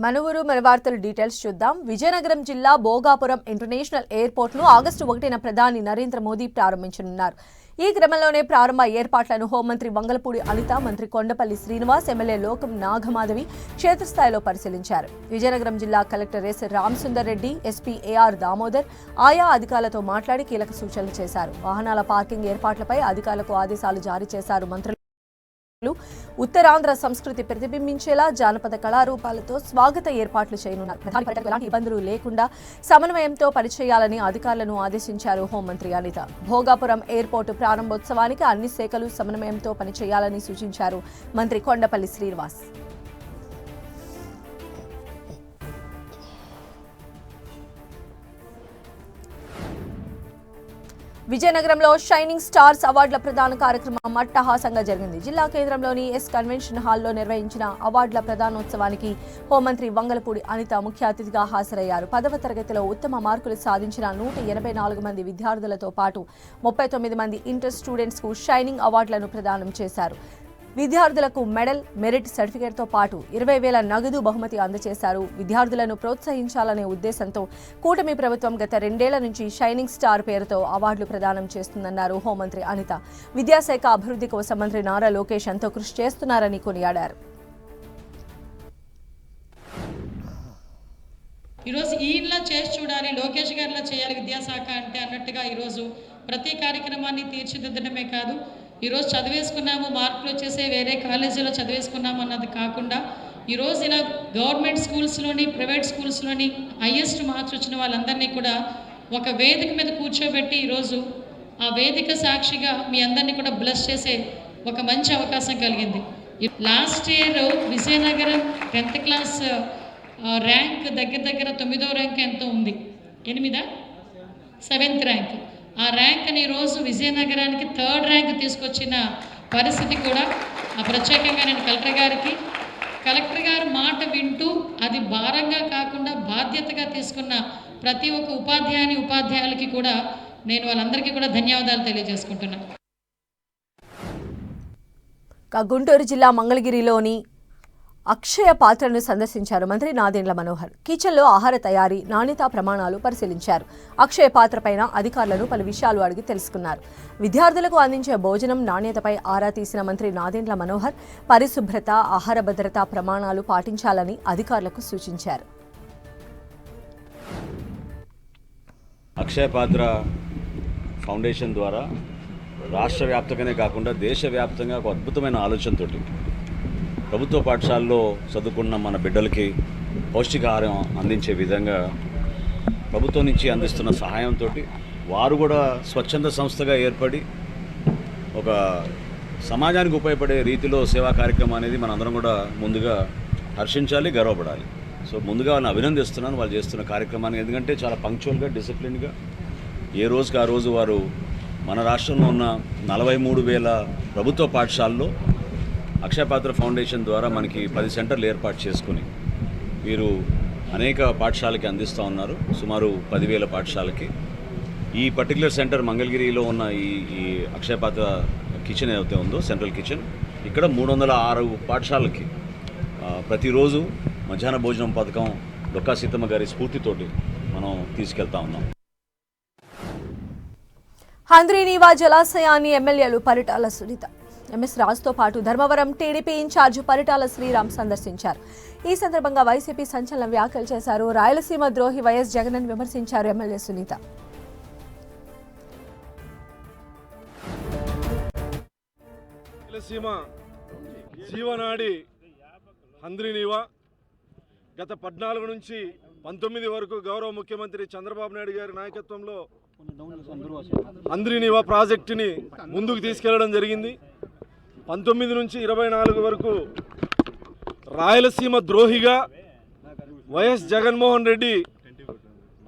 మనూరు మన వార్తల డీటెయిల్స్ చూద్దాం. విజయనగరం జిల్లా భోగాపురం ఇంటర్నేషనల్ ఎయిర్పోర్ట్ ను ఆగస్టు 1న ప్రధాని నరేంద్ర మోదీ ప్రారంభించనున్నారు. ఈ క్రమంలోనే ప్రారంభ ఏర్పాట్లను హోంమంత్రి వంగలపూడి అనిత, మంత్రి కొండపల్లి శ్రీనివాస్, ఎమ్మెల్యే లోకం నాగమాధవి క్షేత్రస్థాయిలో పరిశీలించారు. విజయనగరం జిల్లా collector S Ramasundar Reddy, SP AR Damodar ఆయా అధికారులతో మాట్లాడి కీలక సూచనలు చేశారు. వాహనాల పార్కింగ్ ఏర్పాట్లపై అధికారులకు ఆదేశాలు జారీ చేశారు. మంత్రులు ఉత్తరాంధ్ర సంస్కృతి ప్రతిబింబించేలా జానపద కళారూపాలతో స్వాగత ఏర్పాట్లు చేయనున్నారు. ప్రధాని పర్యటనకు ఎలాంటి ఇబ్బందులు లేకుండా సమన్వయంతో పనిచేయాలని అధికారులను ఆదేశించారు హోంమంత్రి అనిత. భోగాపురం ఎయిర్పోర్టు ప్రారంభోత్సవానికి అన్ని శాఖలు సమన్వయంతో పనిచేయాలని సూచించారు మంత్రి కొండపల్లి శ్రీనివాస్. విజయనగరంలో షైనింగ్ స్టార్స్ అవార్డుల ప్రదాన కార్యక్రమం అట్టహాసంగా జరిగింది. జిల్లా కేంద్రంలోని ఎస్ కన్వెన్షన్ హాల్లో నిర్వహించిన అవార్డుల ప్రదానోత్సవానికి హోంమంత్రి వంగలపూడి అనిత ముఖ్య అతిథిగా హాజరయ్యారు. 10వ తరగతిలో ఉత్తమ మార్కులు సాధించిన 184 మంది విద్యార్థులతో పాటు 39 మంది ఇంటర్ స్టూడెంట్స్ కు షైనింగ్ అవార్డులను ప్రదానం చేశారు. విద్యార్థులకు మెడల్, మెరిట్ సర్టిఫికేట్తో పాటు 20,000 నగదు బహుమతి అందజేశారు. విద్యార్థులను ప్రోత్సహించాలనే ఉద్దేశంతో కూటమి ప్రభుత్వం గత 2 ఏళ్ల నుంచి షైనింగ్ స్టార్ పేరుతో అవార్డులు ప్రదానం చేస్తుందన్నారు హోంమంత్రి అనిత. విద్యాశాఖ అభివృద్ధి కోసం మంత్రి నారా లోకేష్ ఎంతో కృషి చేస్తున్నారని కొనియాడారు. ఈరోజు ఈయనలా చేసి చూడాలి, లోకేష్ గారిలా చేయాలి విద్యాశాఖ అంటే అన్నట్టుగా ఈరోజు ప్రతి కార్యక్రమాన్ని తీర్చిదిద్దడమే కాదు, ఈరోజు చదివేసుకున్నాము, మార్కులు వచ్చేసే వేరే కాలేజీలో చదివేసుకున్నాము అన్నది కాకుండా ఈరోజు ఇలా గవర్నమెంట్ స్కూల్స్లోని, ప్రైవేట్ స్కూల్స్లోని హైయెస్ట్ మార్క్స్ వచ్చిన వాళ్ళందరినీ కూడా ఒక వేదిక మీద కూర్చోబెట్టి ఈరోజు ఆ వేదిక సాక్షిగా మీ అందరినీ కూడా బ్లెస్ చేసే ఒక మంచి అవకాశం కలిగింది. Last year Vizianagaram 10th class rank దగ్గర 9వ ర్యాంక్ ఎంతో ఉంది, 7th ర్యాంక్. ఆ ర్యాంక్ అని ఈరోజు విజయనగరానికి 3rd ర్యాంక్ తీసుకొచ్చిన పరిస్థితి కూడా ప్రత్యేకంగా నేను కలెక్టర్ గారు మాట వింటూ అది భారంగా కాకుండా బాధ్యతగా తీసుకున్న ప్రతి ఒక్క ఉపాధ్యాయులకి కూడా నేను వాళ్ళందరికీ కూడా ధన్యవాదాలు తెలియజేసుకుంటున్నాను. గుంటూరు జిల్లా మంగళగిరిలోని అక్షయ పాత్రను సందర్శించారు మంత్రి నాదెండ్ల మనోహర్. కిచెన్లో ఆహార తయారీ, నాణ్యతా ప్రమాణాలు పరిశీలించారు. అక్షయ పాత్ర పైన అధికారులను పలు విషయాలు అడిగి తెలుసుకున్నారు. విద్యార్థులకు అందించే భోజనం నాణ్యతపై ఆరా తీసిన మంత్రి నాదెండ్ల మనోహర్ పరిశుభ్రత, ఆహార భద్రతా ప్రమాణాలు పాటించాలని అధికారులకు సూచించారు. అక్షయ పాత్ర ఫౌండేషన్ ద్వారా రాష్ట్ర వ్యాప్తంగానే కాకుండా దేశవ్యాప్తంగా ఒక అద్భుతమైన ఆలోచనతోటి ప్రభుత్వ పాఠశాలలో చదువుకున్న మన బిడ్డలకి పౌష్టికాహారం అందించే విధంగా ప్రభుత్వం నుంచి అందిస్తున్న సహాయంతో వారు కూడా స్వచ్ఛంద సంస్థగా ఏర్పడి ఒక సమాజానికి ఉపయోగపడే రీతిలో సేవా కార్యక్రమం అనేది మనందరం కూడా ముందుగా హర్షించాలి, గర్వపడాలి. సో ముందుగా వాళ్ళని అభినందిస్తున్నాను వాళ్ళు చేస్తున్న కార్యక్రమాన్ని. ఎందుకంటే చాలా పంక్చువల్గా, డిసిప్లిన్గా ఏ రోజుకి ఆ రోజు వారు మన రాష్ట్రంలో ఉన్న 43,000 ప్రభుత్వ పాఠశాలలో అక్షయపాత్ర ఫౌండేషన్ ద్వారా మనకి 10 సెంటర్లు ఏర్పాటు చేసుకుని వీరు అనేక పాఠశాలకి అందిస్తూ ఉన్నారు. సుమారు 10,000 పాఠశాలకి. ఈ పర్టికులర్ సెంటర్ మంగళగిరిలో ఉన్న ఈ అక్షయపాత్ర కిచెన్ ఏదైతే ఉందో, సెంట్రల్ కిచెన్, ఇక్కడ 306 పాఠశాలకి ప్రతిరోజు మధ్యాహ్న భోజనం పథకం డొక్కా సీతమ్మ గారి స్ఫూర్తితోటి మనం తీసుకెళ్తా ఉన్నాం. హంద్రీనీవా జలాశయాన్ని ఎమ్మెల్యేలు పరిటాల సునీత, ఎంఎస్ రాజుతో పాటు ధర్మవరం టీడీపీ ఇన్ఛార్జ్ పరిటాల శ్రీరామ్ సందర్శించారు. ఈ సందర్భంగా వైసీపీ సంచలన వ్యాఖ్యలు చేశారు. రాయలసీమ ద్రోహి వైఎస్ జగన్ విమర్శించారు ఎమ్మెల్యే సునీత. రాయలసీమ జీవనాడి హంద్రీనీవా గత 14 నుంచి 19 వరకు గౌరవ ముఖ్యమంత్రి చంద్రబాబు నాయుడు గారి నాయకత్వంలో హంద్రీనీవా ప్రాజెక్టుని ముందుకు తీసుకెళ్లడం జరిగింది. 19 నుంచి 24 వరకు రాయలసీమ ద్రోహిగా వైఎస్ జగన్మోహన్ రెడ్డి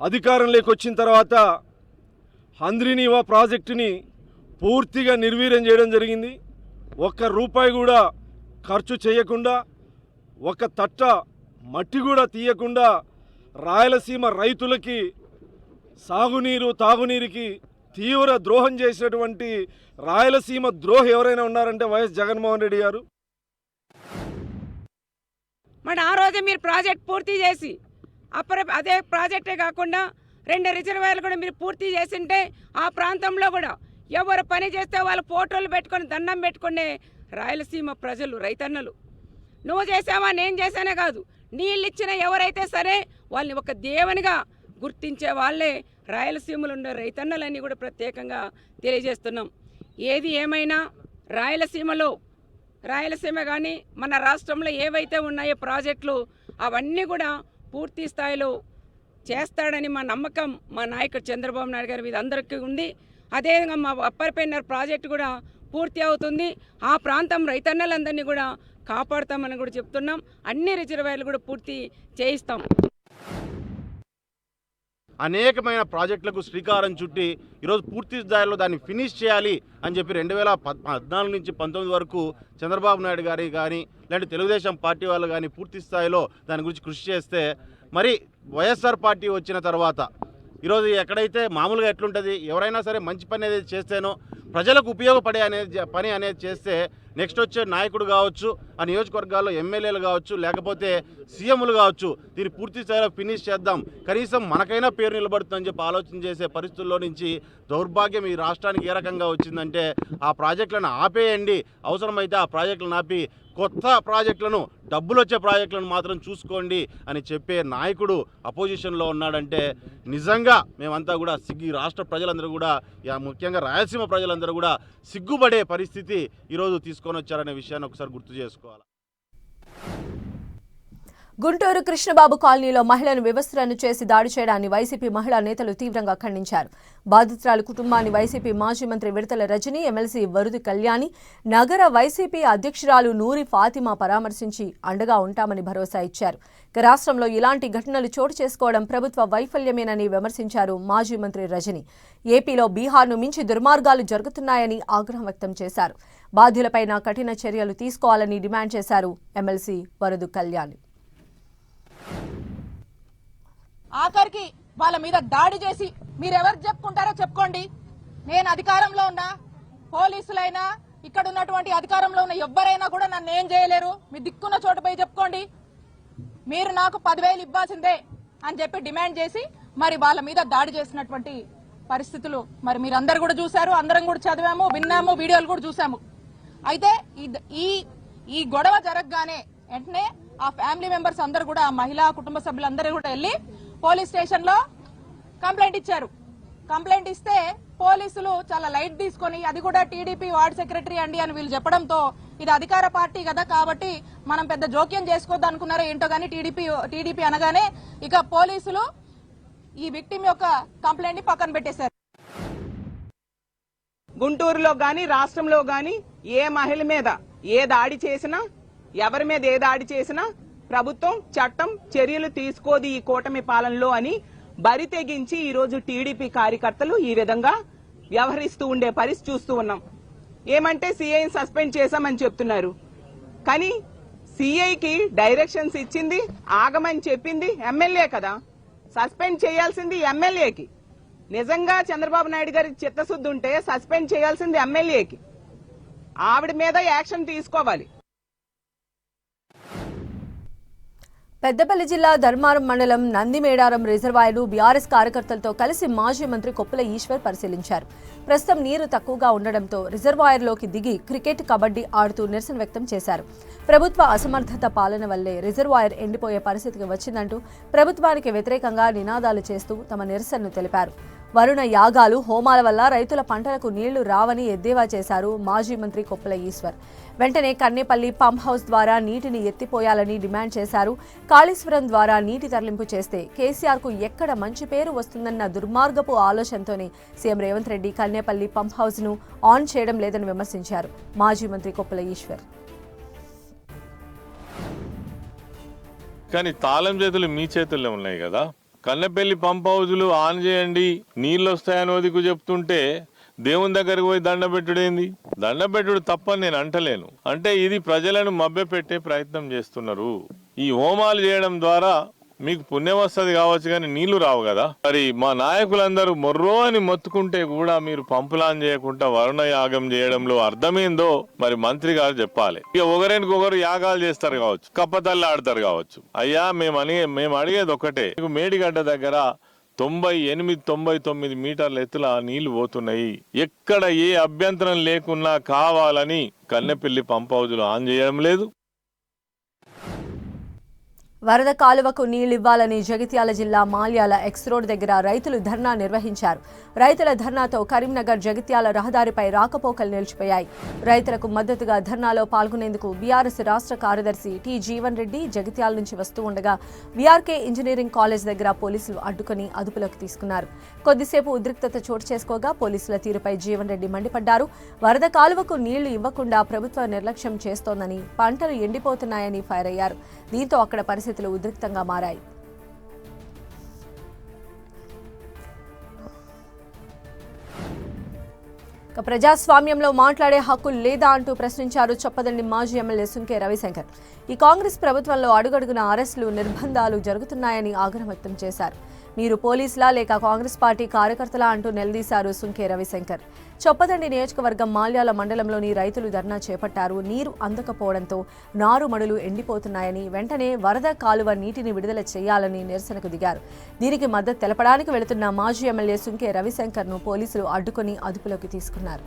అధికారంలోకి వచ్చిన తర్వాత హంద్రీనీవా ప్రాజెక్టుని పూర్తిగా నిర్వీర్యం చేయడం జరిగింది. ఒక్క రూపాయి కూడా ఖర్చు చేయకుండా, ఒక్క తట్ట మట్టి కూడా తీయకుండా రాయలసీమ రైతులకి సాగునీరు, తాగునీరుకి తీవ్ర ద్రోహం చేసినటువంటి రాయలసీమ ద్రోహి ఎవరైనా ఉన్నారంటే వైఎస్ జగన్మోహన్ రెడ్డి గారు. మరి ఆ రోజే మీరు ప్రాజెక్ట్ పూర్తి చేసి అదే ప్రాజెక్టే కాకుండా 2 రిజర్వాయర్లు కూడా మీరు పూర్తి చేసింటే ఆ ప్రాంతంలో కూడా ఎవరు పని చేస్తే వాళ్ళు ఫోటోలు పెట్టుకొని దండం పెట్టుకునే రాయలసీమ ప్రజలు రైతన్నలు. నువ్వు చేసావా నేను చేశానే కాదు, నీళ్ళు ఇచ్చిన ఎవరైతే సరే వాళ్ళని ఒక దేవునిగా గుర్తించే వాళ్ళే రాయలసీమలో ఉండే రైతన్నలని కూడా ప్రత్యేకంగా తెలియజేస్తున్నాం. ఏది ఏమైనా రాయలసీమ కానీ మన రాష్ట్రంలో ఏవైతే ఉన్నాయో ప్రాజెక్టులు అవన్నీ కూడా పూర్తి స్థాయిలో చేస్తాడని మా నమ్మకం మా నాయకుడు చంద్రబాబు నాయుడు గారి మీద అందరికీ ఉంది. అదేవిధంగా మా అప్పర్ పెన్నర్ ప్రాజెక్టు కూడా పూర్తి అవుతుంది. ఆ ప్రాంతం రైతన్నలందరినీ కూడా కాపాడుతామని కూడా చెప్తున్నాం. అన్ని రిజర్వాయర్లు కూడా పూర్తి చేయిస్తాం. అనేకమైన ప్రాజెక్టులకు శ్రీకారం చుట్టి ఈరోజు పూర్తి స్థాయిలో దాన్ని ఫినిష్ చేయాలి అని చెప్పి 2014 నుంచి 19 వరకు చంద్రబాబు నాయుడు గారి కానీ లేదంటే తెలుగుదేశం పార్టీ వాళ్ళు కానీ పూర్తి స్థాయిలో దాని గురించి కృషి చేస్తే, మరి వైఎస్ఆర్ పార్టీ వచ్చిన తర్వాత ఈరోజు ఎక్కడైతే మామూలుగా ఎట్లుంటుంది, ఎవరైనా సరే మంచి పని అనేది చేస్తేనో ప్రజలకు ఉపయోగపడే పని అనేది చేస్తే నెక్స్ట్ వచ్చే నాయకుడు కావచ్చు, ఆ నియోజకవర్గాల్లో ఎమ్మెల్యేలు కావచ్చు, లేకపోతే సీఎంలు కావచ్చు, దీన్ని పూర్తి స్థాయిలో ఫినిష్ చేద్దాం, కనీసం మనకైనా పేరు నిలబడుతుందని చెప్పి ఆలోచన చేసే పరిస్థితుల్లో నుంచి దౌర్భాగ్యం ఈ రాష్ట్రానికి ఏ రకంగా వచ్చిందంటే ఆ ప్రాజెక్టులను ఆపేయండి, అవసరమైతే ఆ ప్రాజెక్టులను ఆపి కొత్త ప్రాజెక్టులను, డబ్బులు వచ్చే ప్రాజెక్టులను మాత్రం చూసుకోండి అని చెప్పే నాయకుడు అపోజిషన్లో ఉన్నాడంటే నిజంగా మేమంతా కూడా ఈ రాష్ట్ర ప్రజలందరూ కూడా, ముఖ్యంగా రాయలసీమ ప్రజలందరూ కూడా సిగ్గుపడే పరిస్థితి ఈరోజు తీసుకొని వచ్చారనే విషయాన్ని ఒకసారి గుర్తు చేసుకోవాలి. గుంటూరు కృష్ణబాబు కాలనీలో మహిళను వివస్త్రను చేసి దాడి చేయడాన్ని వైసీపీ మహిళా నేతలు తీవ్రంగా ఖండించారు. బాధితురాలి కుటుంబాన్ని వైసీపీ మాజీ మంత్రి విడతల రజని, ఎమ్మెల్సీ వరుది కళ్యాణి, నగర వైసీపీ అధ్యక్షురాలు నూరి ఫాతిమా పరామర్శించి అండగా ఉంటామని భరోసా ఇచ్చారు. రాష్ట్రంలో ఇలాంటి ఘటనలు చోటు చేసుకోవడం ప్రభుత్వ వైఫల్యమేనని విమర్శించారు మాజీ మంత్రి రజని. ఏపీలో బీహార్ను మించి దుర్మార్గాలు జరుగుతున్నాయని ఆగ్రహం వ్యక్తం చేశారు. బాధ్యులపైన కఠిన చర్యలు తీసుకోవాలని డిమాండ్ చేశారు ఎమ్మెల్సీ వరుది కళ్యాణి. ఆఖరికి వాళ్ళ మీద దాడి చేసి మీరెవరు చెప్పుకుంటారో చెప్పుకోండి. నేను అధికారంలో ఉన్నా, పోలీసులైనా, ఇక్కడ ఉన్నటువంటి అధికారంలో ఉన్న ఎవ్వరైనా కూడా నన్ను ఏం చేయలేరు. మీ దిక్కున్న చోట పోయి చెప్పుకోండి. మీరు నాకు 10,000 ఇవ్వాల్సిందే అని చెప్పి డిమాండ్ చేసి మరి వాళ్ళ మీద దాడి చేసినటువంటి పరిస్థితులు మరి మీరందరూ కూడా చూశారు, అందరం కూడా చదివాము, విన్నాము, వీడియోలు కూడా చూసాము. అయితే ఈ గొడవ జరగగానే వెంటనే ఆ ఫ్యామిలీ మెంబర్స్ అందరూ కూడా, ఆ మహిళా కుటుంబ సభ్యులందరూ కూడా వెళ్ళి పోలీస్ స్టేషన్ లో కంప్లైంట్ ఇచ్చారు. కంప్లైంట్ ఇస్తే పోలీసులు చాలా లైట్ తీసుకొని, అది కూడా టీడీపీ వార్డ్ సెక్రటరీ అండి అని వీళ్ళు చెప్పడంతో, ఇది అధికార పార్టీ కదా కాబట్టి మనం పెద్ద జోక్యం చేసుకోవద్దు అనుకున్నారో ఏంటో గానీ టీడీపీ అనగానే ఇక పోలీసులు ఈ విక్టిమ్ యొక్క కంప్లైంట్ ని పక్కన పెట్టేశారు. గుంటూరులో గాని రాష్ట్రంలో గాని ఏ మహిళ మీద ఏ దాడి చేసినా, ఎవరి మీద ఏ దాడి చేసినా ప్రభుత్వం చట్టం చర్యలు తీసుకోదు ఈ కూటమి పాలనలో అని బరి తెగించి ఈ రోజు టీడీపీ కార్యకర్తలు ఈ విధంగా వ్యవహరిస్తూ ఉండే పరిస్థితి చూస్తూ ఉన్నాం. ఏమంటే సీఐని సస్పెండ్ చేశామని చెప్తున్నారు, కానీ సీఐకి డైరెక్షన్స్ ఇచ్చింది, ఆగమని చెప్పింది ఎమ్మెల్యే కదా. సస్పెండ్ చేయాల్సింది ఎమ్మెల్యేకి. నిజంగా చంద్రబాబు నాయుడు గారికి చిత్తశుద్ధి ఉంటే సస్పెండ్ చేయాల్సింది ఎమ్మెల్యేకి. ఆవిడ మీద యాక్షన్ తీసుకోవాలి. పెద్దపల్లి జిల్లా ధర్మారం మండలం నందిమేడారం రిజర్వాయర్ను బీఆర్ఎస్ కార్యకర్తలతో కలిసి మాజీ మంత్రి కొప్పుల ఈశ్వర్ పరిశీలించారు. ప్రస్తుతం నీరు తక్కువగా ఉండడంతో రిజర్వాయర్లోకి దిగి క్రికెట్, కబడ్డీ ఆడుతూ నిరసన వ్యక్తం చేశారు. ప్రభుత్వ అసమర్థత పాలన వల్లే రిజర్వాయర్ ఎండిపోయే పరిస్థితికి వచ్చిందంటూ ప్రభుత్వానికి వ్యతిరేకంగా నినాదాలు చేస్తూ తమ నిరసనను తెలిపారు. వరుణ యాగాలు, హోమాల వల్ల రైతుల పంటలకు నీళ్లు రావని ఎద్దేవా చేశారు మాజీ మంత్రి కొప్పుల ఈశ్వర్. వెంటనే కన్నేపల్లి పంప్ హౌస్ ద్వారా నీటిని ఎత్తిపోయాలని డిమాండ్ చేశారు. కాళేశ్వరం ద్వారా నీటి తరలింపు చేస్తే కేసీఆర్కు ఎక్కడ మంచి పేరు వస్తుందన్న దుర్మార్గపు ఆలోచనతోనే సీఎం రేవంత్ రెడ్డి కన్నేపల్లి పంప్ హౌస్ను ఆన్ చేయడం లేదని విమర్శించారు మాజీ మంత్రి కొప్పుల ఈశ్వర్. కానీ తాళం చేతులు మీ చేతుల్లో ఉన్నాయి కదా. కన్నెపల్లి పంప్ హౌజులు ఆన్ చేయండి, నీళ్ళు వస్తాయని చెప్తుంటే దేవుని దగ్గరకు పోయి దండపెట్టుడేంది? దండపెట్టుడు తప్పని నేను అంటలేను. అంటే ఇది ప్రజలను మభ్యపెట్టే ప్రయత్నం చేస్తున్నారు. ఈ హోమాలు చేయడం ద్వారా మీకు పుణ్యం వస్తుంది కావచ్చు కానీ నీళ్లు రావు కదా. మరి మా నాయకులందరూ మొర్రో అని మొత్తుకుంటే కూడా మీరు పంపులాన్ చేయకుండా వరుణ యాగం చేయడంలో అర్థమేందో మరి మంత్రి గారు చెప్పాలి. ఇక ఒకరికి యాగాలు చేస్తారు కావచ్చు, కప్పతల్లి ఆడతారు కావచ్చు. అయ్యా మేము అడిగేది ఒకటే, మీకు మేడిగడ్డ దగ్గర 98-99 మీటర్ల ఎత్తుల నీళ్లు పోతున్నాయి. ఎక్కడ ఏ అభ్యంతరం లేకున్నా కావాలని కన్నెపల్లి పంప్ హౌజులు ఆన్ చేయడం లేదు. వరద కాలువకు నీళ్లివ్వాలని జగిత్యాల జిల్లా మాల్యాల ఎక్స్ రోడ్ దగ్గర రైతులు ధర్నా నిర్వహించారు. రైతుల ధర్నాతో కరీంనగర్ జగిత్యాల రహదారిపై రాకపోకలు నిలిచిపోయాయి. రైతులకు మద్దతుగా ధర్నాలో పాల్గొనేందుకు బీఆర్ఎస్ రాష్ట్ర కార్యదర్శి టి జీవన్ రెడ్డి జగిత్యాల నుంచి వస్తూ ఉండగా వీఆర్కే ఇంజనీరింగ్ కాలేజ్ దగ్గర పోలీసులు అడ్డుకుని అదుపులోకి తీసుకున్నారు. కొద్దిసేపు ఉద్రిక్తత చోటు చేసుకోగా పోలీసుల తీరుపై జీవన్ రెడ్డి మండిపడ్డారు. వరద కాలువకు నీళ్లు ఇవ్వకుండా ప్రభుత్వం నిర్లక్ష్యం చేస్తోందని, పంటలు ఎండిపోతున్నాయని ఫైర్ అయ్యారు. దీంతో అక్కడ పరిస్థితులు ఉద్రిక్తంగా మారాయి. ప్రజాస్వామ్యంలో మాట్లాడే హక్కు లేదా అంటూ ప్రశ్నించారు చొప్పదండి మాజీ ఎమ్మెల్యే సుంకే రవిశంకర్. ఈ కాంగ్రెస్ ప్రభుత్వంలో అడుగడుగున అరెస్టులు, నిర్బంధాలు జరుగుతున్నాయని ఆగ్రహం వ్యక్తం చేశారు. మీరు పోలీసులా లేక కాంగ్రెస్ పార్టీ కార్యకర్తలా అంటూ నిలదీశారు సుంకే రవిశంకర్. చొప్పదండి నియోజకవర్గం మాల్యాల మండలంలోని రైతులు ధర్నా చేపట్టారు. నీరు అందకపోవడంతో నారుమడులు ఎండిపోతున్నాయని, వెంటనే వరద కాలువ నీటిని విడుదల చేయాలని నిరసనకు దిగారు. దీనికి మద్దతు తెలపడానికి వెళుతున్న మాజీ ఎమ్మెల్యే సుంకే రవిశంకర్ను పోలీసులు అడ్డుకుని అదుపులోకి తీసుకున్నారు.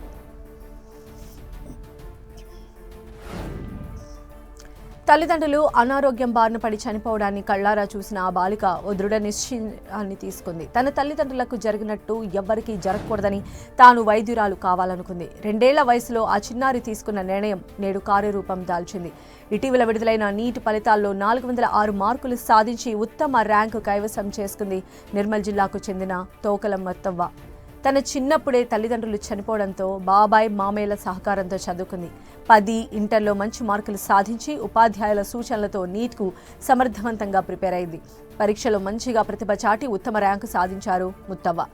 తల్లిదండ్రులు అనారోగ్యం బారిన పడి చనిపోవడాన్ని కళ్లారా చూసిన ఆ బాలిక ఓ దృఢ నిశ్చయాన్ని తీసుకుంది. తన తల్లిదండ్రులకు జరిగినట్టు ఎవ్వరికీ జరగకూడదని తాను వైద్యురాలు కావాలనుకుంది. 2 ఏళ్ల వయసులో ఆ చిన్నారి తీసుకున్న నిర్ణయం నేడు కార్యరూపం దాల్చింది. ఇటీవల విడుదలైన నీట్ ఫలితాల్లో 406 మార్కులు సాధించి ఉత్తమ ర్యాంకు కైవసం చేసుకుంది నిర్మల్ జిల్లాకు చెందిన తోకలం మత్తవ్వ. తన చిన్నప్పుడే తల్లిదండ్రులు చనిపోవడంతో బాబాయ్, మామయ్యల సహకారంతో చదువుకుంది. 10 ఇంటర్లో మంచి మార్కులు సాధించి ఉపాధ్యాయుల సూచనలతో నీట్కు సమర్థవంతంగా ప్రిపేర్ అయింది. పరీక్షలో మంచిగా ప్రతిభ చాటి ఉత్తమ ర్యాంకు సాధించారు ముత్తవ్వ.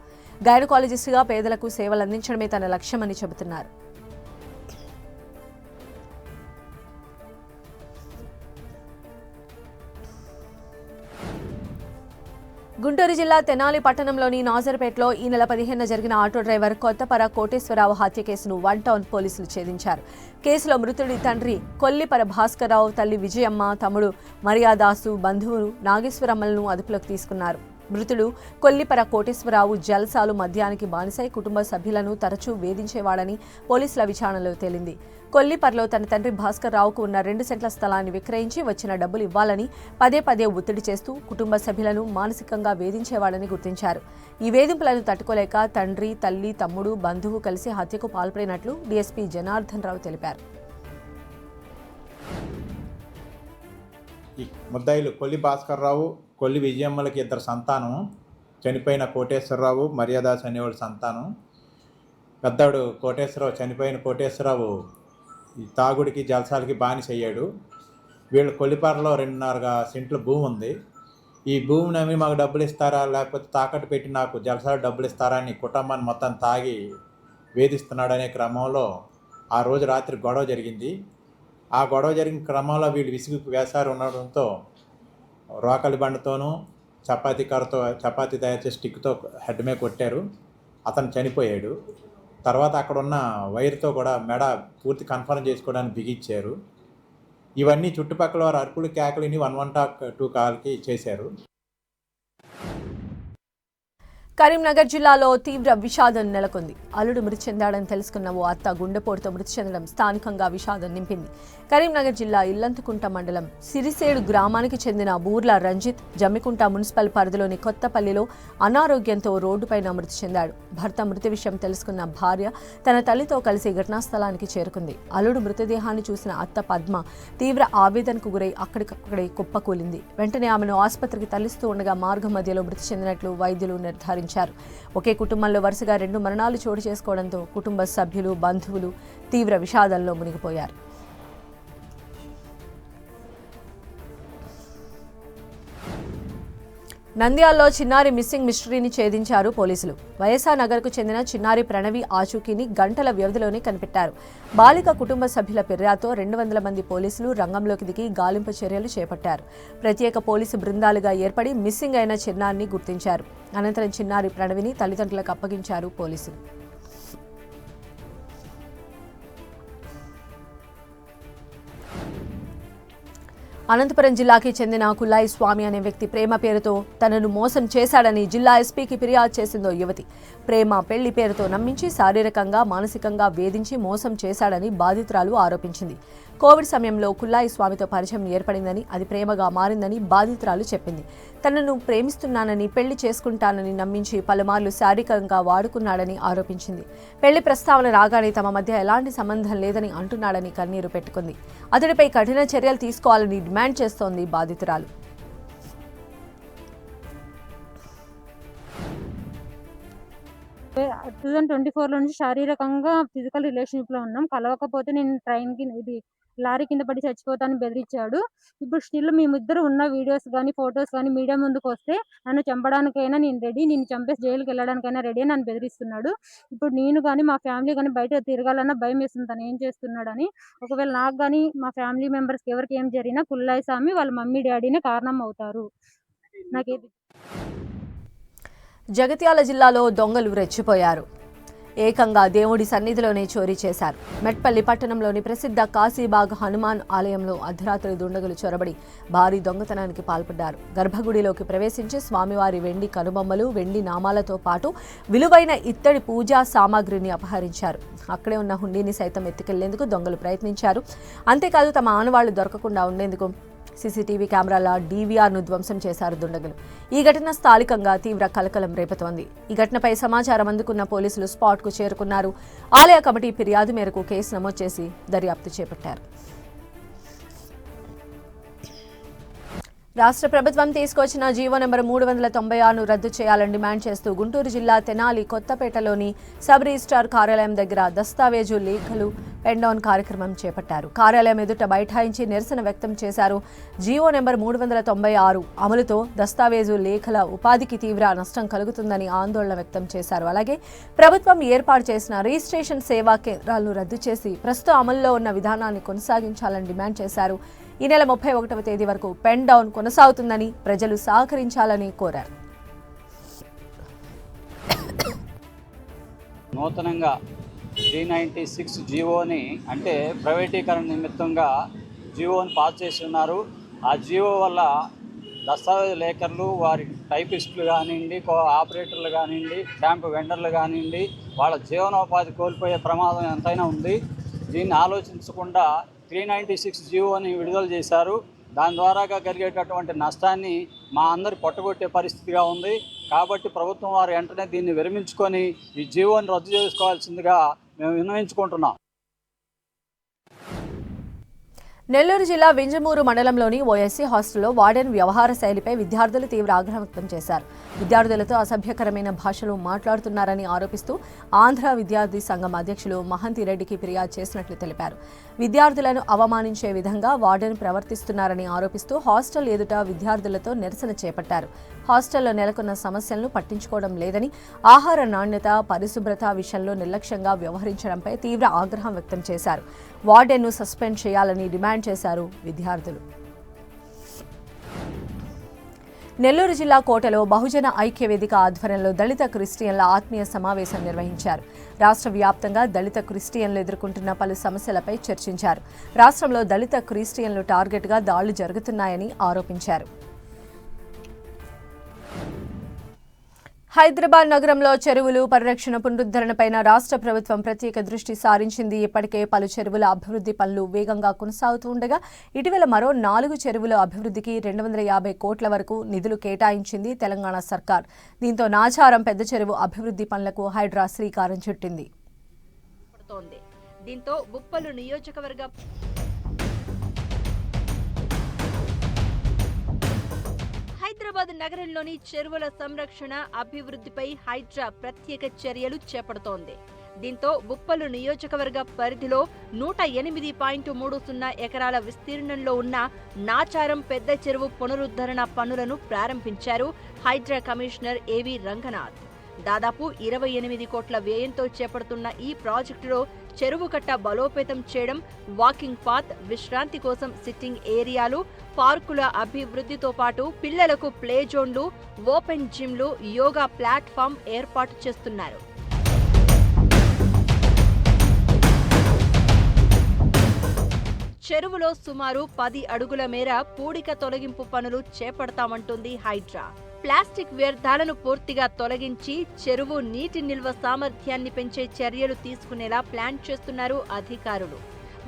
గైనకాలజిస్టుగా పేదలకు సేవలు అందించడమే తన లక్ష్యమని చెబుతున్నారు. గుంటూరు జిల్లా తెనాలి పట్టణంలోని నాజర్పేటలో ఈ నెల 15న జరిగిన ఆటో డ్రైవర్ కొత్తపర కోటేశ్వరరావు హత్య కేసును 1 టౌన్ పోలీసులు ఛేదించారు. కేసులో మృతుడి తండ్రి కొల్లిపర భాస్కర్రావు, తల్లి విజయమ్మ, తమ్ముడు మర్యాదాసు, బంధువులు నాగేశ్వరమ్మలను అదుపులోకి తీసుకున్నారు. మృతుడు కొల్లిపర కోటేశ్వరరావు జల్సాలు, మద్యానికి బానిసై కుటుంబ సభ్యులను తరచూ వేధించేవాడని పోలీసుల విచారణలో తేలింది. కొల్లిపరలో తన తండ్రి భాస్కర్ రావుకు ఉన్న 2 సెంట్ల స్థలాన్ని విక్రయించి వచ్చిన డబ్బులు ఇవ్వాలని పదే ఒత్తిడి చేస్తూ కుటుంబ సభ్యులను మానసికంగా వేధించేవాడని గుర్తించారు. ఈ వేధింపులను తట్టుకోలేక తండ్రి, తల్లి, తమ్ముడు, బంధువు కలిసి హత్యకు పాల్పడినట్లు డీఎస్పీ జనార్దన్ రావు తెలిపారు. ఈ ముద్దాయిలు కొల్లి భాస్కర్ రావు, కొల్లి విజయమ్మలకి 2 సంతానం. చనిపోయిన కోటేశ్వరరావు, మర్యాదాస్ అనేవాడు సంతానం. పెద్దాడు కోటేశ్వరరావు, చనిపోయిన కోటేశ్వరరావు ఈ తాగుడికి జలసాలకి బానిస అయ్యాడు. వీళ్ళు కొల్లిపారలో 2.5 సెంట్ల భూమి ఉంది. ఈ భూమిని అమ్మి మాకు డబ్బులు ఇస్తారా, లేకపోతే తాకట్టు పెట్టి నాకు జలసాలు డబ్బులు ఇస్తారా అని కుటుంబాన్ని మొత్తం తాగి వేధిస్తున్నాడనే క్రమంలో ఆ రోజు రాత్రి గొడవ జరిగింది. ఆ గొడవ జరిగిన క్రమంలో వీళ్ళు విసిగి వేసారు ఉండడంతో రోకలి బండతోనూ చపాతీ కర్రతో చపాతీ తయారు చేసి స్టిక్తో హెడ్ మీద కొట్టారు. అతను చనిపోయాడు. తర్వాత అక్కడ ఉన్న వైర్తో కూడా మెడ పూర్తి కన్ఫర్మ్ చేసుకోవడానికి బిగించారు. ఇవన్నీ చుట్టుపక్కల వారు అరుపులు కేకలిని 112 కాల్కి చేశారు. కరీంనగర్ జిల్లాలో తీవ్ర విషాదం నెలకొంది. అల్లుడు మృతి చెందాడని తెలుసుకున్న ఓ అత్త గుండెపోటుతో మృతి చెందడం స్థానికంగా విషాదం నింపింది. కరీంనగర్ జిల్లా ఇల్లంతకుంట మండలం సిరిసేడు గ్రామానికి చెందిన బూర్ల రంజిత్ జమ్మికుంట మున్సిపల్ పరిధిలోని కొత్తపల్లిలో అనారోగ్యంతో రోడ్డుపైన మృతి చెందాడు. భర్త మృతి విషయం తెలుసుకున్న భార్య తన తల్లితో కలిసి ఘటనా స్థలానికి చేరుకుంది. అల్లుడు మృతదేహాన్ని చూసిన అత్త పద్మ తీవ్ర ఆవేదనకు గురై అక్కడికక్కడే కుప్పకూలింది. వెంటనే ఆమెను ఆసుపత్రికి తరలిస్తూ ఉండగా మార్గ మధ్యలో మృతి చెందినట్లు వైద్యులు నిర్ధారించారు. ఒకే కుటుంబంలో వరుసగా 2 మరణాలు చోటు చేసుకోవడంతో కుటుంబ సభ్యులు, బంధువులు తీవ్ర విషాదంలో మునిగిపోయారు. నంద్యాలలో చిన్నారి మిస్సింగ్ మిస్టరీని ఛేదించారు పోలీసులు. వైఎస్ఆర్ నగర్కు చెందిన చిన్నారి ప్రణవి ఆచూకీని గంటల వ్యవధిలోనే కనిపెట్టారు. బాలిక కుటుంబ సభ్యుల ఫిర్యాదుతో 200 మంది పోలీసులు రంగంలోకి దిగి గాలింపు చర్యలు చేపట్టారు. ప్రత్యేక పోలీసు బృందాలుగా ఏర్పడి మిస్సింగ్ అయిన చిన్నారిని గుర్తించారు. అనంతరం చిన్నారి ప్రణవిని తల్లిదండ్రులకు అప్పగించారు పోలీసులు. అనంతపురం జిల్లాకి చెందిన కుల్లాయి స్వామి అనే వ్యక్తి ప్రేమ పేరుతో తనను మోసం చేశాడని జిల్లా ఎస్పీకి ఫిర్యాదు చేసిందో యువతి. ప్రేమ పెళ్లి పేరుతో నమ్మించి శారీరకంగా మానసికంగా వేధించి మోసం చేశాడని బాధితురాలు ఆరోపించింది. కోవిడ్ సమయంలో కుల్లాయి స్వామితో పరిచయం ఏర్పడిందని, అది ప్రేమగా మారిందని బాధితురాలు చెప్పింది. తనను ప్రేమిస్తున్నానని, పెళ్లి చేసుకుంటానని నమ్మించి పలుమార్లు శారీరకంగా వాడుకున్నాడని ఆరోపించింది. పెళ్లి ప్రస్తావన రాగానే తమ మధ్య ఎలాంటి సంబంధం లేదని అంటున్నాడని కన్నీరు పెట్టుకుంది. అతడిపై కఠిన చర్యలు తీసుకోవాలని డిమాండ్ చేస్తోంది బాధితురాలు. నుంచి శారీరకంగా ఫిజికల్ రిలేషన్షిప్ లో ఉన్నాం. కలవకపోతే నేను ట్రైన్ కి లారీ కింద పడి చచ్చిపోతానని బెదిరించాడు. ఇప్పుడు స్టిల్ మేమిద్దరు ఉన్న వీడియోస్ కానీ ఫొటోస్ కానీ మీడియా ముందుకు వస్తే నన్ను చంపడానికైనా నేను రెడీ, నిన్ను చంపేసి జైలుకి వెళ్ళడానికైనా రెడీ అని నన్ను బెదిరిస్తున్నాడు. ఇప్పుడు నేను కానీ మా ఫ్యామిలీ కానీ బయట తిరగాలన్నా భయం వేస్తుంది తను ఏం చేస్తున్నాడని. ఒకవేళ నాకు కానీ మా ఫ్యామిలీ మెంబర్స్కి ఎవరికి ఏం జరిగినా కుల్లాయి స్వామి వాళ్ళ మమ్మీ డాడీనే కారణం అవుతారు. నాకేది జగిత్యాల జిల్లాలో దొంగలు రెచ్చిపోయారు. ఏకంగా దేవుడి సన్నిధిలోనే చోరీ చేశారు. మెట్పల్లి పట్టణంలోని ప్రసిద్ధ కాశీబాగ్ హనుమాన్ ఆలయంలో అర్ధరాత్రి దుండగులు చొరబడి భారీ దొంగతనానికి పాల్పడ్డారు. గర్భగుడిలోకి ప్రవేశించి స్వామివారి వెండి కనుబొమ్మలు, వెండి నామాలతో పాటు విలువైన ఇత్తడి పూజా సామాగ్రిని అపహరించారు. అక్కడే ఉన్న హుండీని సైతం ఎత్తుకెళ్లేందుకు దొంగలు ప్రయత్నించారు. అంతేకాదు తమ ఆనవాళ్లు దొరకకుండా ఉండేందుకు సీసీటీవీ కెమెరాల డీవీఆర్ను ధ్వంసం చేశారు దుండగులు. ఈ ఘటన స్థానికంగా తీవ్ర కలకలం రేపుతోంది. ఈ ఘటనపై సమాచారం అందుకున్న పోలీసులు స్పాట్కు చేరుకున్నారు. ఆలయ కమిటీ ఫిర్యాదు మేరకు కేసు నమోదు చేసి దర్యాప్తు చేపట్టారు. రాష్ట్ర ప్రభుత్వం తీసుకొచ్చిన జీవో నెంబర్ 396ను రద్దు చేయాలని డిమాండ్ చేస్తూ గుంటూరు జిల్లా తెనాలి కొత్తపేటలోని సబ్ రిజిస్ట్రార్ కార్యాలయం దగ్గర దస్తావేజు లేఖలు పెన్ డౌన్ కార్యక్రమం చేపట్టారు. కార్యాలయం ఎదుట బైఠాయించి నిరసన వ్యక్తం చేశారు. జీవో నెంబర్ 396 అమలుతో దస్తావేజు లేఖల ఉపాధికి తీవ్ర నష్టం కలుగుతుందని ఆందోళన వ్యక్తం చేశారు. అలాగే ప్రభుత్వం ఏర్పాటు చేసిన రిజిస్ట్రేషన్ సేవా కేంద్రాలను రద్దు చేసి ప్రస్తుతం అమల్లో ఉన్న విధానాన్ని కొనసాగించాలని డిమాండ్ చేశారు. ఈ నెల 31వ తేదీ వరకు పెన్ డౌన్ కొనసాగుతుందని ప్రజలు సహకరించాలని కోరారు. నూతనంగా 396 జీవోని అంటే ప్రైవేటీకరణ నిమిత్తంగా జీవోని పాస్ చేసి ఉన్నారు. ఆ జీవో వల్ల దస్తావేజు లేఖర్లు, వారి టైపిస్టులు కానివ్వండి, ఆపరేటర్లు కానివ్వండి, స్టాంపు వెండర్లు కానివ్వండి, వాళ్ళ జీవనోపాధి కోల్పోయే ప్రమాదం ఎంతైనా ఉంది. దీన్ని ఆలోచించకుండా 396 జీవోని విడుదల చేశారు. దాని ద్వారాగా కలిగేటటువంటి నష్టాన్ని మా అందరి పొట్టగొట్టే పరిస్థితిగా ఉంది. కాబట్టి ప్రభుత్వం వారు వెంటనే దీన్ని విరమించుకొని ఈ జీవోని రద్దు చేసుకోవాల్సిందిగా మేము విన్నవించుకుంటున్నాం. నెల్లూరు జిల్లా వింజమూరు మండలంలోని ఓఎస్సీ హాస్టల్లో వార్డెన్ వ్యవహార శైలిపై విద్యార్థులు తీవ్ర ఆగ్రహం వ్యక్తం చేశారు. విద్యార్థులతో అసభ్యకరమైన భాషలో మాట్లాడుతున్నారని ఆరోపిస్తూ ఆంధ్ర విద్యార్థి సంఘం అధ్యక్షులు మహంతి రెడ్డికి ఫిర్యాదు చేసినట్లు తెలిపారు. విద్యార్థులను అవమానించే విధంగా వార్డెన్ ప్రవర్తిస్తున్నారని ఆరోపిస్తూ హాస్టల్ ఎదుట విద్యార్థులతో నిరసన చేపట్టారు. హాస్టల్లో నెలకొన్న సమస్యలను పట్టించుకోవడం లేదని, ఆహార నాణ్యత, పరిశుభ్రత విషయంలో నిర్లక్ష్యంగా వ్యవహరించడంపై తీవ్ర ఆగ్రహం వ్యక్తం చేశారు. వార్డెన్ను సస్పెండ్ చేయాలని డిమాండ్ చేశారు విద్యార్థులు. నెల్లూరు జిల్లా కోటలో బహుజన ఐక్య వేదిక ఆధ్వర్యంలో దళిత క్రిస్టియన్ల ఆత్మీయ సమావేశం నిర్వహించారు. రాష్ట్ర వ్యాప్తంగా దళిత క్రిస్టియన్లు ఎదుర్కొంటున్న పలు సమస్యలపై చర్చించారు. రాష్ట్రంలో దళిత క్రిస్టియన్లు టార్గెట్గా దాడులు జరుగుతున్నాయని ఆరోపించారు. హైదరాబాద్ నగరంలో చెరువులు పరిరక్షణ పునరుద్ధరణపై రాష్ట్ర ప్రభుత్వం ప్రత్యేక దృష్టి సారించింది. ఇప్పటికే పలు చెరువుల అభివృద్ధి పనులు వేగంగా కొనసాగుతూ ఉండగా ఇటీవల మరో 4 చెరువుల అభివృద్ధికి 250 కోట్ల వరకు నిధులు కేటాయించింది తెలంగాణ సర్కార్. దీంతో నాచారం పెద్ద చెరువు అభివృద్ధి పనులకు హైడ్రా శ్రీకారం చుట్టింది. దీంతో ఉప్పలు నియోజకవర్గ హైదరాబాద్ నగరంలోని చెరువుల సంరక్షణ, అభివృద్ధిపై హైడ్రా ప్రత్యేక చర్యలు చేపడుతోంది. దీంతో ఉప్పలు నియోజకవర్గ పరిధిలో 108.30 ఎకరాల విస్తీర్ణంలో ఉన్న నాచారం పెద్ద చెరువు పునరుద్ధరణ పనులను ప్రారంభించారు హైడ్రా కమిషనర్ ఏవి రంగనాథ్. దాదాపు 28 కోట్ల వ్యయంతో చేపడుతున్న ఈ ప్రాజెక్టులో చెరువు కట్ట బలోపేతం చేయడం, వాకింగ్ పాత్, విశ్రాంతి కోసం సిట్టింగ్ ఏరియాలు, పార్కుల అభివృద్ధితో పాటు పిల్లలకు ప్లే జోన్లు, ఓపెన్ జిమ్లు, యోగా ప్లాట్ఫామ్ ఏర్పాటు చేస్తున్నారు. చెరువులో సుమారు 10 అడుగుల మేర పూడిక తొలగింపు పనులు చేపడతామంటుంది హైడ్రా. ప్లాస్టిక్ వ్యర్థాలను పూర్తిగా తొలగించి చెరువు నీటి నిల్వ సామర్థ్యాన్ని పెంచే చర్యలు తీసుకునేలా ప్లాన్ చేస్తున్నారు అధికారులు.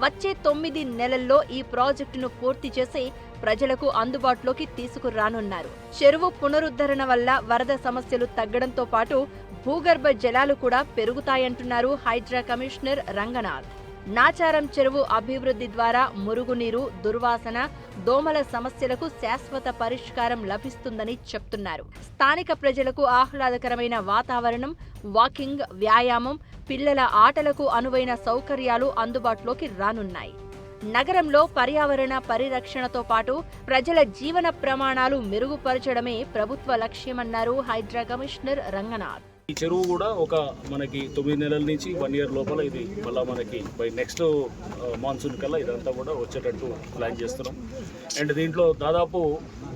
వచ్చే 9 నెలల్లో ఈ ప్రాజెక్టును పూర్తి చేసి ప్రజలకు అందుబాటులోకి తీసుకురానున్నారు. చెరువు పునరుద్ధరణ వల్ల వరద సమస్యలు తగ్గడంతో పాటు భూగర్భ జలాలు కూడా పెరుగుతాయంటున్నారు హైడ్రా కమిషనర్ రంగనాథ్. నాచారం చెరువు అభివృద్ధి ద్వారా మురుగునీరు, దుర్వాసన, దోమల సమస్యలకు శాశ్వత పరిష్కారం లభిస్తుందని చెప్తున్నారు. స్థానిక ప్రజలకు ఆహ్లాదకరమైన వాతావరణం, వాకింగ్, వ్యాయామం, పిల్లల ఆటలకు అనువైన సౌకర్యాలు అందుబాటులోకి రానున్నాయి. నగరంలో పర్యావరణ పరిరక్షణతో పాటు ప్రజల జీవన ప్రమాణాలు మెరుగుపరచడమే ప్రభుత్వ లక్ష్యమన్నారు హైడ్రా కమిషనర్ రంగనాథ్. ఈ చెరువు కూడా ఒక మనకి 9 నెలల నుంచి 1 ఇయర్ లోపల ఇది మళ్ళీ మనకి బై నెక్స్ట్ మాన్సూన్ కల్లా ఇదంతా కూడా వచ్చేటట్టు ప్లాన్ చేస్తున్నాం. అండ్ దీంట్లో దాదాపు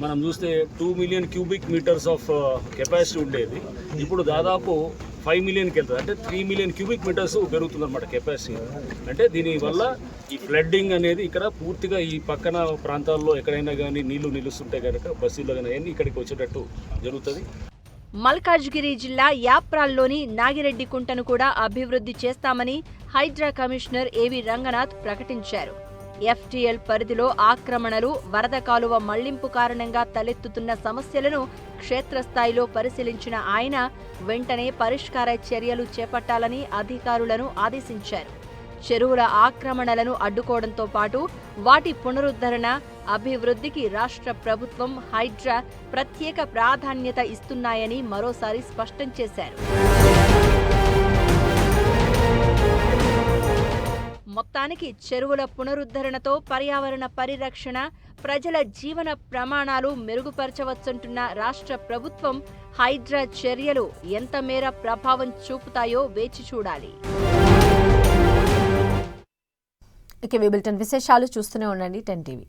మనం చూస్తే 2 million cubic metres of capacity ఉండేది, ఇప్పుడు దాదాపు 5 మిలియన్కి వెళ్తుంది. అంటే 3 మిలియన్ క్యూబిక్ మీటర్స్ పెరుగుతుంది అనమాట కెపాసిటీ. అంటే దీనివల్ల ఈ ఫ్లడ్డింగ్ అనేది ఇక్కడ పూర్తిగా ఈ పక్కన ప్రాంతాల్లో ఎక్కడైనా కానీ నీళ్లు నిలుస్తుంటే కనుక బస్సుల్లో కానీ అన్నీ ఇక్కడికి వచ్చేటట్టు జరుగుతుంది. మల్కాజ్గిరి జిల్లా యాప్రాల్లోని నాగిరెడ్డి కుంటను కూడా అభివృద్ధి చేస్తామని హైడ్రా కమిషనర్ ఏవి రంగనాథ్ ప్రకటించారు. ఎఫ్టీఎల్ పరిధిలో ఆక్రమణలు, వరద కాలువ మళ్లింపు కారణంగా తలెత్తుతున్న సమస్యలను క్షేత్రస్థాయిలో పరిశీలించిన ఆయన వెంటనే పరిష్కార చర్యలు చేపట్టాలని అధికారులను ఆదేశించారు. చెరువుల ఆక్రమణలను అడ్డుకోవడంతో పాటు వాటి పునరుద్ధరణ, అభివృద్ధికి రాష్ట్ర ప్రభుత్వం, హైడ్రా ప్రత్యేక ప్రాధాన్యత ఇస్తున్నాయని మరోసారి స్పష్టం చేశారు. మొత్తానికి చెరువుల పునరుద్ధరణతో పర్యావరణ పరిరక్షణ, ప్రజల జీవన ప్రమాణాలు మెరుగుపరచవచ్చంటున్న రాష్ట్ర ప్రభుత్వం, హైడ్రా చర్యలు ఎంత మేర ప్రభావం చూపుతాయో వేచి చూడాలి. ఇక బులెటిన్ విశేషాలు చూస్తూనే ఉండండి 10 టీవీ.